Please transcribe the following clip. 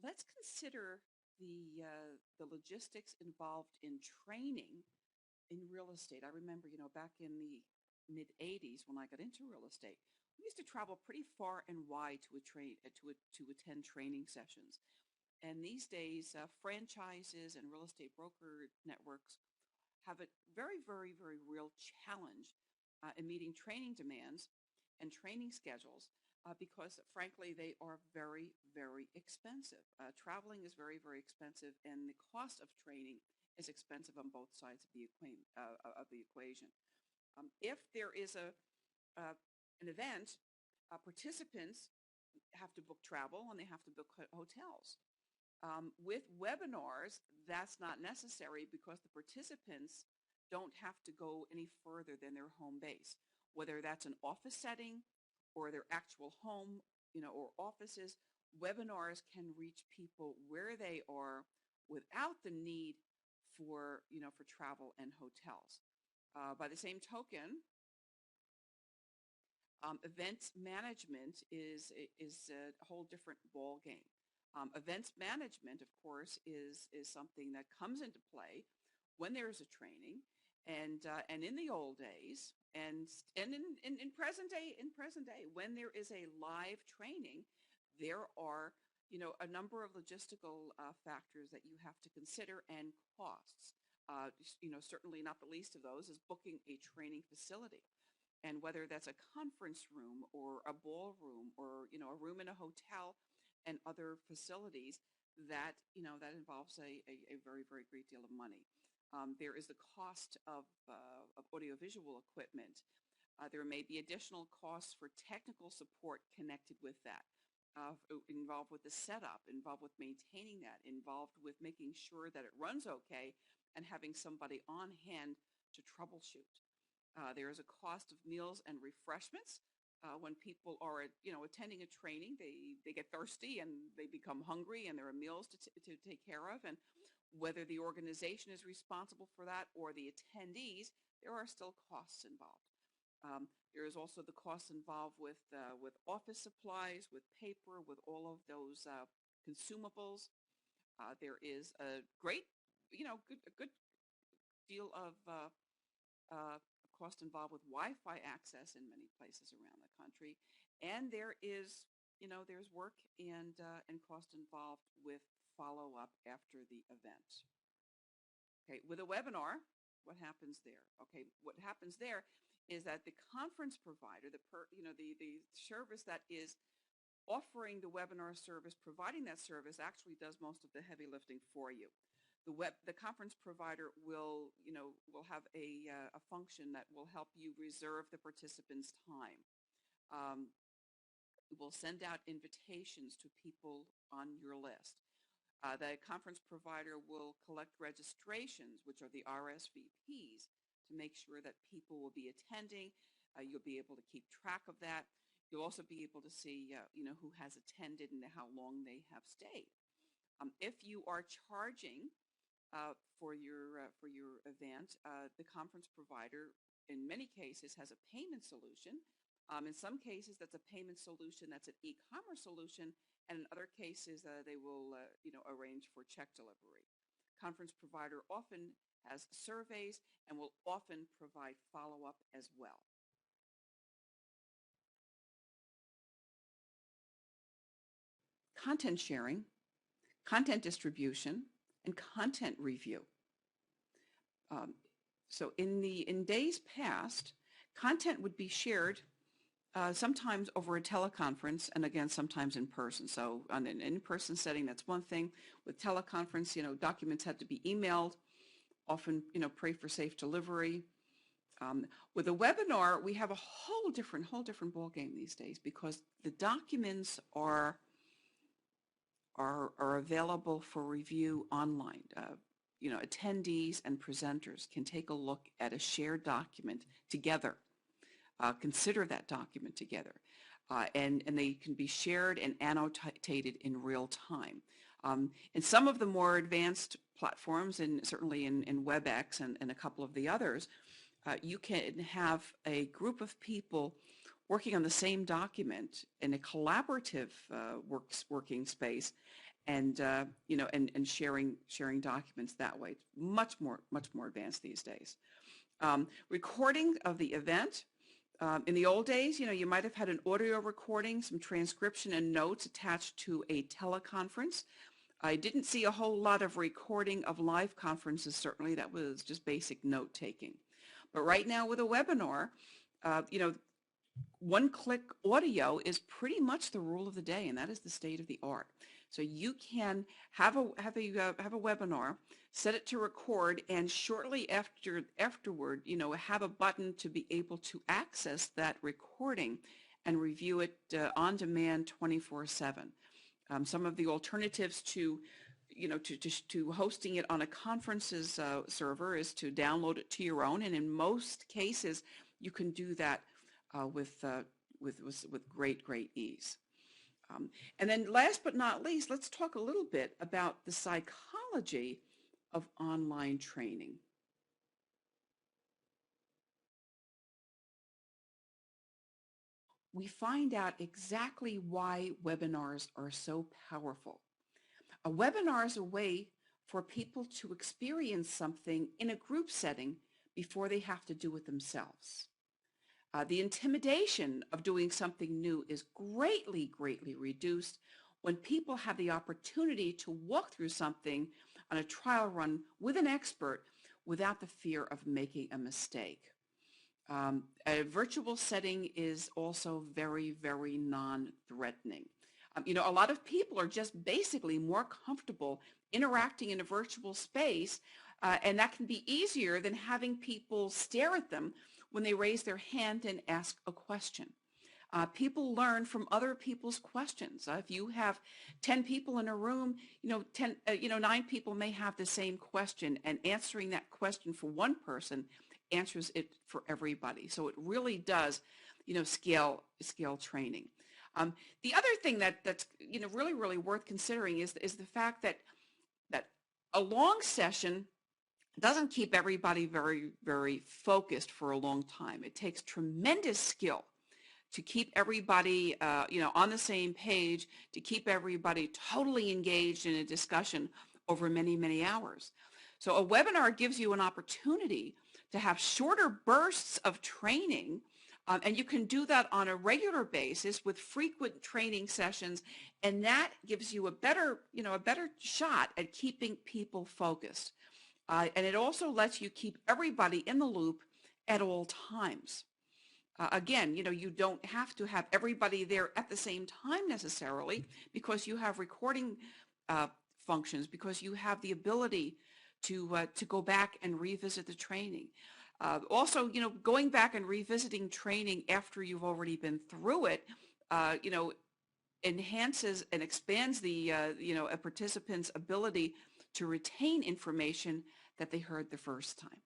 Let's consider the logistics involved in training in real estate. I remember, back in the mid '80s when I got into real estate, we used to travel pretty far and wide to attend training sessions. And these days, franchises and real estate broker networks have a very, very, very real challenge in meeting training demands and training schedules because, frankly, they are very, very expensive. Traveling is very, very expensive, and the cost of training is expensive on both sides of the equation. If there is an event, participants have to book travel and they have to book hotels. With webinars, that's not necessary because the participants don't have to go any further than their home base, whether that's an office setting or their actual home, or offices. Webinars can reach people where they are without the need for travel and hotels. By the same token, events management is a whole different ball game. Events management, of course, is something that comes into play when there's a training, and in the old days, and in present day, when there is a live training, there are a number of logistical factors that you have to consider and costs. Certainly not the least of those is booking a training facility. And whether that's a conference room or a ballroom or a room in a hotel and other facilities, that involves a very, very great deal of money. There is the cost of audiovisual equipment. There may be additional costs for technical support connected with that, involved with the setup, involved with maintaining that, involved with making sure that it runs okay, and having somebody on hand to troubleshoot. There is a cost of meals and refreshments. When people are, attending a training, they get thirsty and they become hungry, and there are meals to take care of. And whether the organization is responsible for that or the attendees, there are still costs involved. There is also the costs involved with office supplies, with paper, with all of those consumables. There is a great, a good deal of cost involved with Wi-Fi access in many places around the country, and there's work and cost involved with follow-up after the event. Okay, with a webinar, what happens there? Okay, what happens there is that the conference provider, the service that is offering the webinar service, providing that service, actually does most of the heavy lifting for you. The conference provider will have a function that will help you reserve the participants' time. It will send out invitations to people on your list. The conference provider will collect registrations, which are the RSVPs, to make sure that people will be attending. You'll be able to keep track of that. You'll also be able to see, who has attended and how long they have stayed. If you are charging for your event, the conference provider, in many cases, has a payment solution. In some cases, that's a payment solution that's an e-commerce solution, and in other cases, they will arrange for check delivery. Conference provider often has surveys and will often provide follow-up as well. Content sharing, content distribution, and content review. So in days past, content would be shared sometimes over a teleconference, and again, sometimes in person. So on an in-person setting, that's one thing. With teleconference, documents had to be emailed, often, pray for safe delivery. With a webinar, we have a whole different ballgame these days because the documents are available for review online. Attendees and presenters can take a look at a shared document together, consider that document together, and they can be shared and annotated in real time. In some of the more advanced platforms, and certainly in WebEx and a couple of the others, you can have a group of people working on the same document in a collaborative working space, and sharing documents that way. It's much more advanced these days. Recording of the event. In the old days, you might have had an audio recording, some transcription and notes attached to a teleconference. I didn't see a whole lot of recording of live conferences, certainly. That was just basic note taking. But right now with a webinar, one-click audio is pretty much the rule of the day, and that is the state of the art. So you can have a webinar, set it to record, and shortly afterward, have a button to be able to access that recording and review it on demand 24/7. Some of the alternatives to hosting it on a conferences server is to download it to your own, and in most cases, you can do that with great ease. And then last but not least, let's talk a little bit about the psychology of online training. We find out exactly why webinars are so powerful. A webinar is a way for people to experience something in a group setting before they have to do it themselves. The intimidation of doing something new is greatly reduced when people have the opportunity to walk through something on a trial run with an expert without the fear of making a mistake. A virtual setting is also very non-threatening. A lot of people are just basically more comfortable interacting in a virtual space, and that can be easier than having people stare at them when they raise their hand and ask a question. People learn from other people's questions. If you have 10 people in a room, 9 people may have the same question, and answering that question for one person answers it for everybody. So it really does, scale training. The other thing that's really worth considering is the fact that a long session doesn't keep everybody very focused for a long time. It takes tremendous skill to keep everybody on the same page, to keep everybody totally engaged in a discussion over many hours. So a webinar gives you an opportunity to have shorter bursts of training, and you can do that on a regular basis with frequent training sessions, and that gives you a better shot at keeping people focused. And it also lets you keep everybody in the loop at all times. Again, you don't have to have everybody there at the same time necessarily, because you have recording functions, because you have the ability to go back and revisit the training. Also, going back and revisiting training after you've already been through it, enhances and expands the a participant's ability to retain information that they heard the first time.